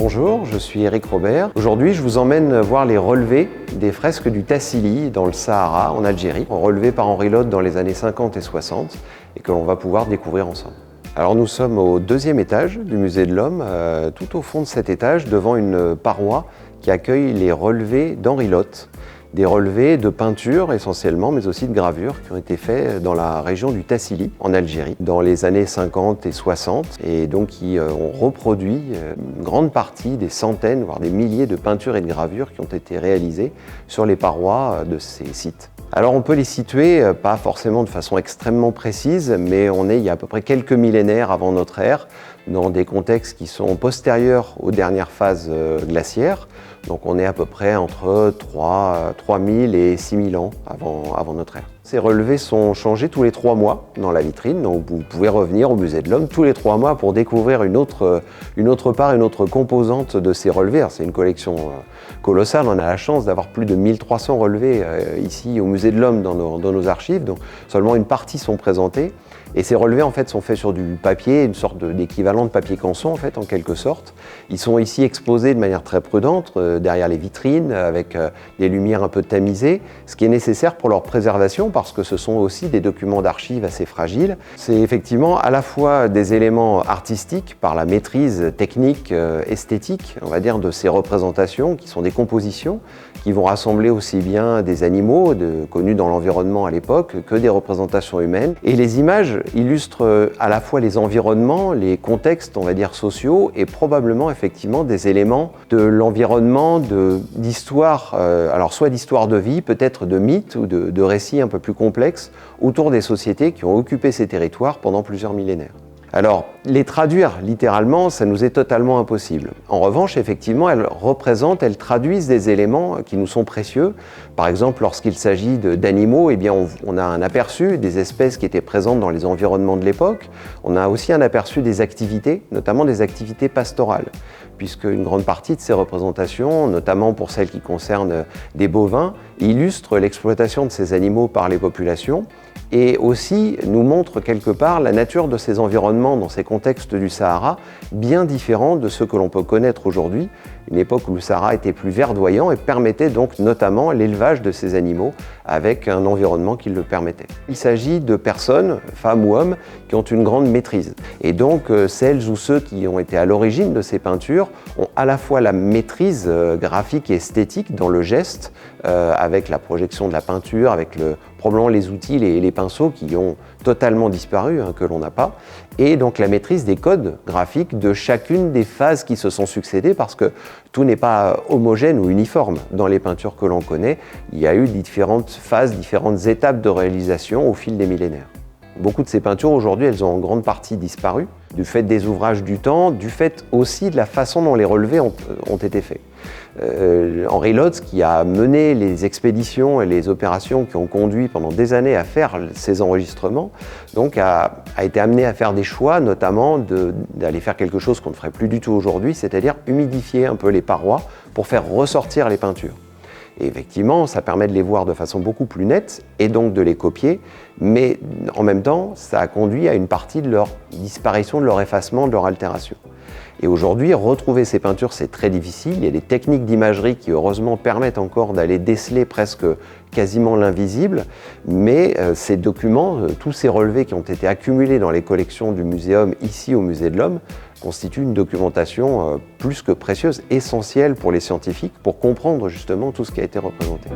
Bonjour, je suis Éric Robert. Aujourd'hui, je vous emmène voir les relevés des fresques du Tassili dans le Sahara, en Algérie, relevés par Henri Lott dans les années 50 et 60 et que l'on va pouvoir découvrir ensemble. Alors nous sommes au deuxième étage du Musée de l'Homme, tout au fond de cet étage, devant une paroi qui accueille les relevés d'Henri Lott. Des relevés de peinture essentiellement, mais aussi de gravures qui ont été faits dans la région du Tassili, en Algérie, dans les années 50 et 60, et donc qui ont reproduit une grande partie des centaines, voire des milliers de peintures et de gravures qui ont été réalisées sur les parois de ces sites. Alors on peut les situer, pas forcément de façon extrêmement précise, mais on est il y a à peu près quelques millénaires avant notre ère, dans des contextes qui sont postérieurs aux dernières phases glaciaires. Donc on est à peu près entre 3000 et 6000 ans avant notre ère. Ces relevés sont changés tous les 3 mois dans la vitrine, donc vous pouvez revenir au Musée de l'Homme tous les 3 mois pour découvrir une autre part, une autre composante de ces relevés. C'est une collection colossale, on a la chance d'avoir plus de 1300 relevés ici au Musée de l'Homme dans nos archives, donc seulement une partie sont présentés. Et ces relevés en fait sont faits sur du papier, une sorte d'équivalent de papier canson en fait en quelque sorte. Ils sont ici exposés de manière très prudente derrière les vitrines avec des lumières un peu tamisées, ce qui est nécessaire pour leur préservation parce que ce sont aussi des documents d'archives assez fragiles. C'est effectivement à la fois des éléments artistiques par la maîtrise technique, esthétique, on va dire, de ces représentations qui sont des compositions qui vont rassembler aussi bien des animaux connus dans l'environnement à l'époque que des représentations humaines. Et les images illustrent à la fois les environnements, les contextes, on va dire, sociaux et probablement effectivement des éléments de l'environnement, d'histoire, alors soit d'histoire de vie, peut-être de mythes ou de récits un peu plus complexes autour des sociétés qui ont occupé ces territoires pendant plusieurs millénaires. Alors, les traduire littéralement, ça nous est totalement impossible. En revanche, effectivement, elles traduisent des éléments qui nous sont précieux. Par exemple, lorsqu'il s'agit d'animaux, eh bien, on a un aperçu des espèces qui étaient présentes dans les environnements de l'époque. On a aussi un aperçu des activités, notamment des activités pastorales, puisque une grande partie de ces représentations, notamment pour celles qui concernent des bovins, illustrent l'exploitation de ces animaux par les populations et aussi nous montrent quelque part la nature de ces environnements dans ces contextes du Sahara, bien différents de ceux que l'on peut connaître aujourd'hui, une époque où le Sahara était plus verdoyant et permettait donc notamment l'élevage de ces animaux avec un environnement qui le permettait. Il s'agit de personnes, femmes ou hommes, qui ont une grande maîtrise. Et donc celles ou ceux qui ont été à l'origine de ces peintures ont à la fois la maîtrise graphique et esthétique dans le geste, avec la projection de la peinture, avec probablement les outils, les pinceaux qui ont totalement disparu, que l'on n'a pas, et donc la maîtrise des codes graphiques de chacune des phases qui se sont succédées, parce que tout n'est pas homogène ou uniforme dans les peintures que l'on connaît. Il y a eu différentes phases, différentes étapes de réalisation au fil des millénaires. Beaucoup de ces peintures aujourd'hui, elles ont en grande partie disparu, du fait des ouvrages du temps, du fait aussi de la façon dont les relevés ont été faits. Henri Lott, qui a mené les expéditions et les opérations qui ont conduit pendant des années à faire ces enregistrements, donc a été amené à faire des choix, notamment d'aller faire quelque chose qu'on ne ferait plus du tout aujourd'hui, c'est-à-dire humidifier un peu les parois pour faire ressortir les peintures. Et effectivement, ça permet de les voir de façon beaucoup plus nette et donc de les copier, mais en même temps, ça a conduit à une partie de leur disparition, de leur effacement, de leur altération. Et aujourd'hui, retrouver ces peintures, c'est très difficile. Il y a des techniques d'imagerie qui, heureusement, permettent encore d'aller déceler presque quasiment l'invisible, mais ces documents, tous ces relevés qui ont été accumulés dans les collections du muséum ici au Musée de l'Homme, constitue une documentation plus que précieuse, essentielle pour les scientifiques, pour comprendre justement tout ce qui a été représenté.